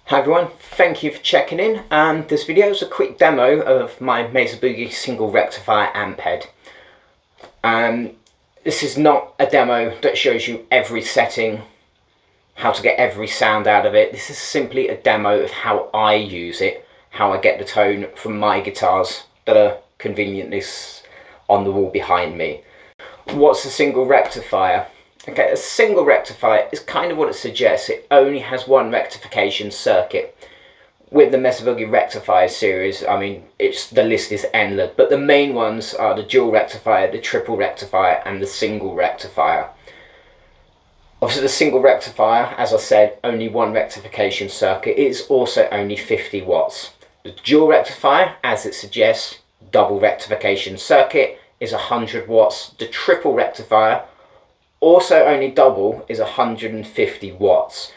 Hi everyone, thank you for checking in. This video is a quick demo of my Mesa Boogie Single Rectifier amp head. This is not a demo that shows you every setting, how to get every sound out of it. This is simply a demo of how I use it, how I get the tone from my guitars that are conveniently on the wall behind me. What's a single rectifier? Okay, a single rectifier is kind of what it suggests. It only has one rectification circuit. With the Mesa Boogie rectifier series, I mean, the list is endless, but the main ones are the dual rectifier, the triple rectifier, and the single rectifier. Obviously, the single rectifier, as I said, only one rectification circuit. It is also only 50 watts. The dual rectifier, as it suggests, double rectification circuit, is 100 watts. The triple rectifier, also only double, is 150 watts.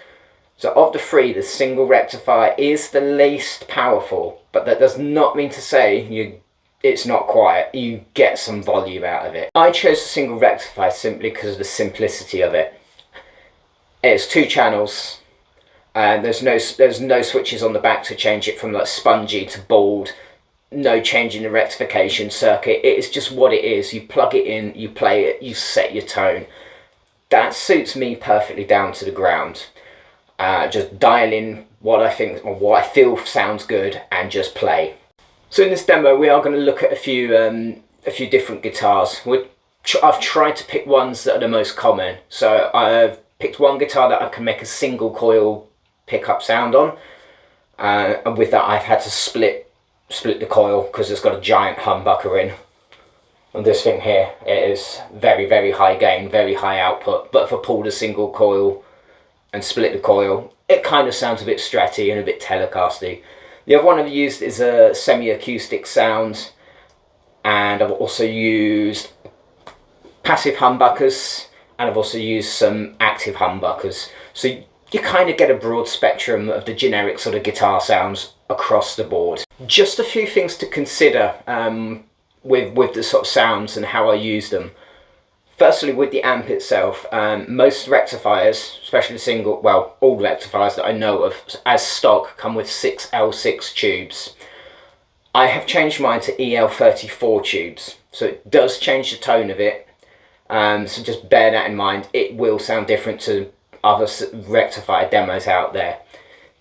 So of the three, the single rectifier is the least powerful, but that does not mean to say it's not quiet. You get some volume out of it. I chose the single rectifier simply because of the simplicity of it. It's two channels, and there's no switches on the back to change it from like spongy to bald. No change in the rectification circuit. It is just what it is. You plug it in, you play it, you set your tone. That suits me perfectly down to the ground. Just dial in what I think or what I feel sounds good and just play. So in this demo we are going to look at a few different guitars. I've tried to pick ones that are the most common. So I've picked one guitar that I can make a single coil pickup sound on, and with that I've had to split the coil because it's got a giant humbucker in. And this thing here, it is very high gain, very high output, but if I pull the single coil and split the coil, it kind of sounds a bit stratty and a bit telecasty. The other one I've used is a semi-acoustic sound, and I've also used passive humbuckers, and I've also used some active humbuckers. So you kind of get a broad spectrum of the generic sort of guitar sounds across the board. Just a few things to consider with the sort of sounds and how I use them. Firstly, with the amp itself, most rectifiers, especially single, well, all rectifiers that I know of as stock, come with 6 L6 tubes. I have changed mine to EL34 tubes, so it does change the tone of it. So just bear that in mind. It will sound different to other rectifier demos out there.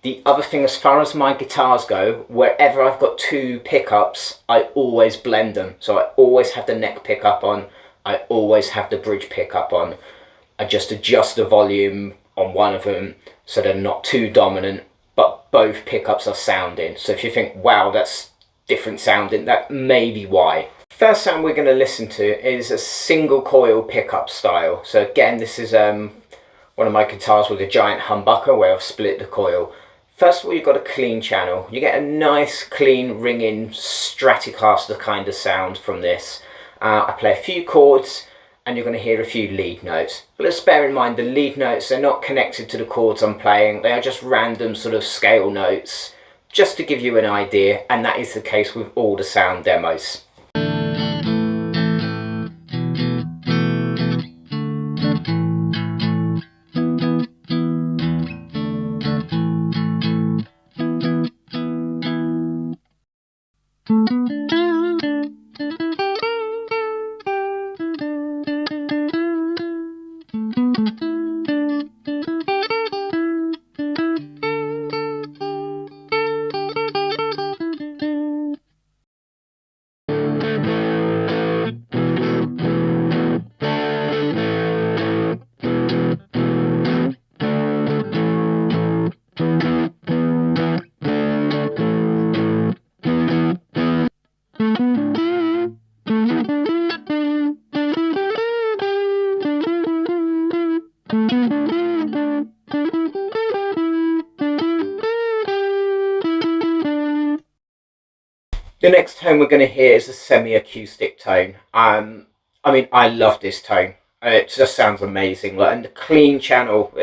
The other thing, as far as my guitars go, wherever I've got two pickups, I always blend them. So I always have the neck pickup on, I always have the bridge pickup on. I just adjust the volume on one of them so they're not too dominant, but both pickups are sounding. So if you think, wow, that's different sounding, that may be why. First sound we're going to listen to is a single coil pickup style. So again, this is one of my guitars with a giant humbucker where I've split the coil. First of all, you've got a clean channel. You get a nice, clean, ringing, Stratocaster kind of sound from this. I play a few chords, and you're going to hear a few lead notes. But let's bear in mind, the lead notes are not connected to the chords I'm playing. They are just random sort of scale notes, just to give you an idea, and that is the case with all the sound demos. The next tone we're going to hear is a semi-acoustic tone. I mean, I love this tone. It just sounds amazing. Like, and the clean channel,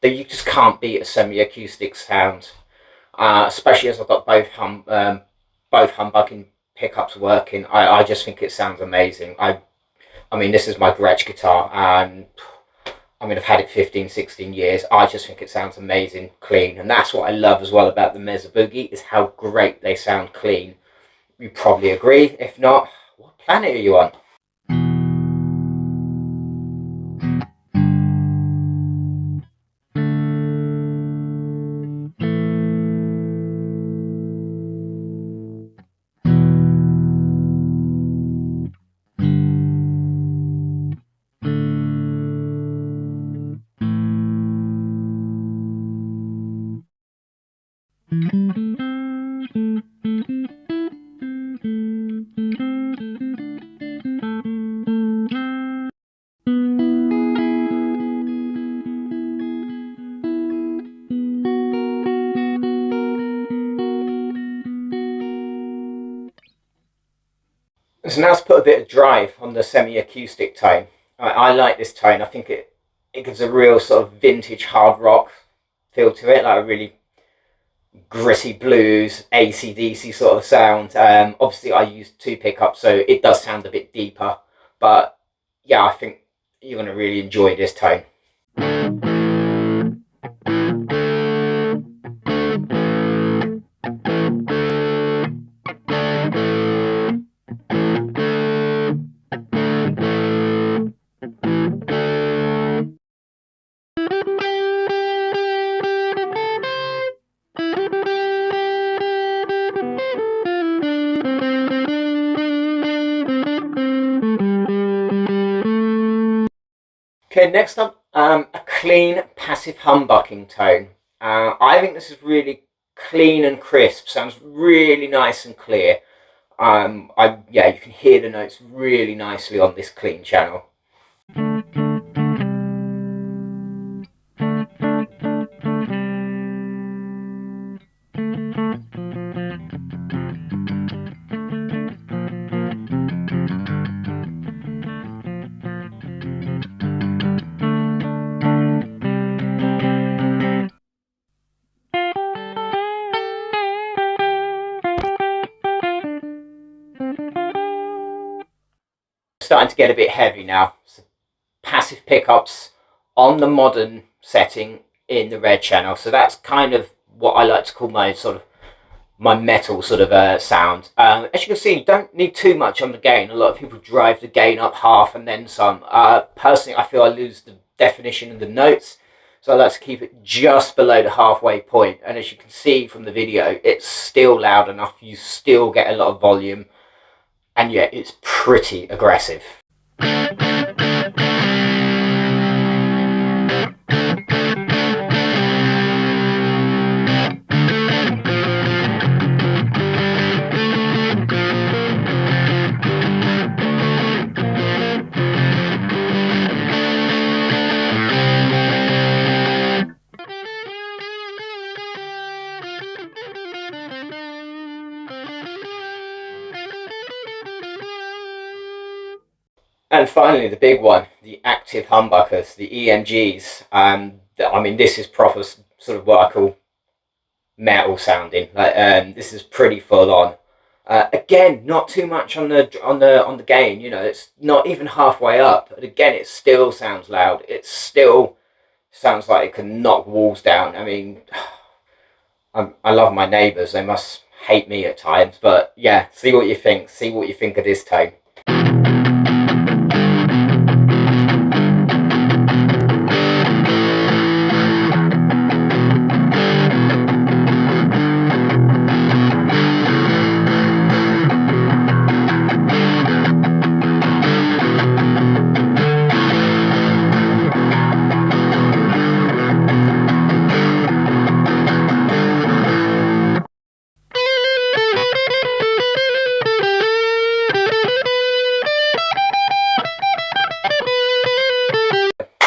you just can't beat a semi-acoustic sound. Especially as I've got both humbucking pickups working. I just think it sounds amazing. I mean, this is my Gretsch guitar, and I mean, I've had it 15, 16 years. I just think it sounds amazing, clean. And that's what I love as well about the Mesa Boogie, is how great they sound clean. You probably agree. If not, what planet are you on? So now let's put a bit of drive on the semi-acoustic tone. I like this tone. I think it gives a real sort of vintage hard rock feel to it, like a really gritty blues, AC/DC sort of sound. Obviously I used 2 pickups, so it does sound a bit deeper. But yeah, I think you're going to really enjoy this tone. Okay, next up, a clean passive humbucking tone. I think this is really clean and crisp. Sounds really nice and clear. Yeah, you can hear the notes really nicely on this clean channel. Starting to get a bit heavy now. So passive pickups on the modern setting in the red channel. So that's kind of what I like to call my sort of my metal sort of sound. As you can see, you don't need too much on the gain. A lot of people drive the gain up half and then some. Personally, I feel I lose the definition of the notes. So I like to keep it just below the halfway point. And as you can see from the video, it's still loud enough. You still get a lot of volume. And yet it's pretty aggressive. And finally, the big one, the active humbuckers, the EMGs. I mean, this is proper sort of what I call metal sounding. Like, this is pretty full on. Again, not too much on the gain. You know, it's not even halfway up. But again, it still sounds loud. It still sounds like it can knock walls down. I mean, I love my neighbours. They must hate me at times. But yeah, see what you think. See what you think of this tone.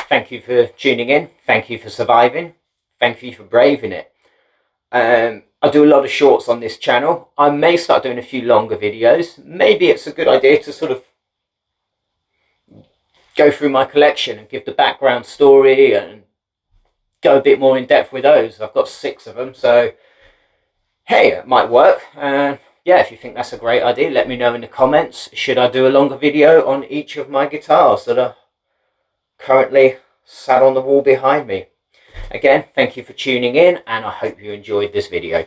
Thank you for tuning in. Thank you for surviving. Thank you for braving it. I do a lot of shorts on this channel. I may start doing a few longer videos. Maybe it's a good idea to sort of go through my collection and give the background story and go a bit more in depth with those. I've got 6 of them, so hey, it might work. Yeah, if you think that's a great idea, let me know in the comments. Should I do a longer video on each of my guitars that are currently sat on the wall behind me. Again, thank you for tuning in, and I hope you enjoyed this video.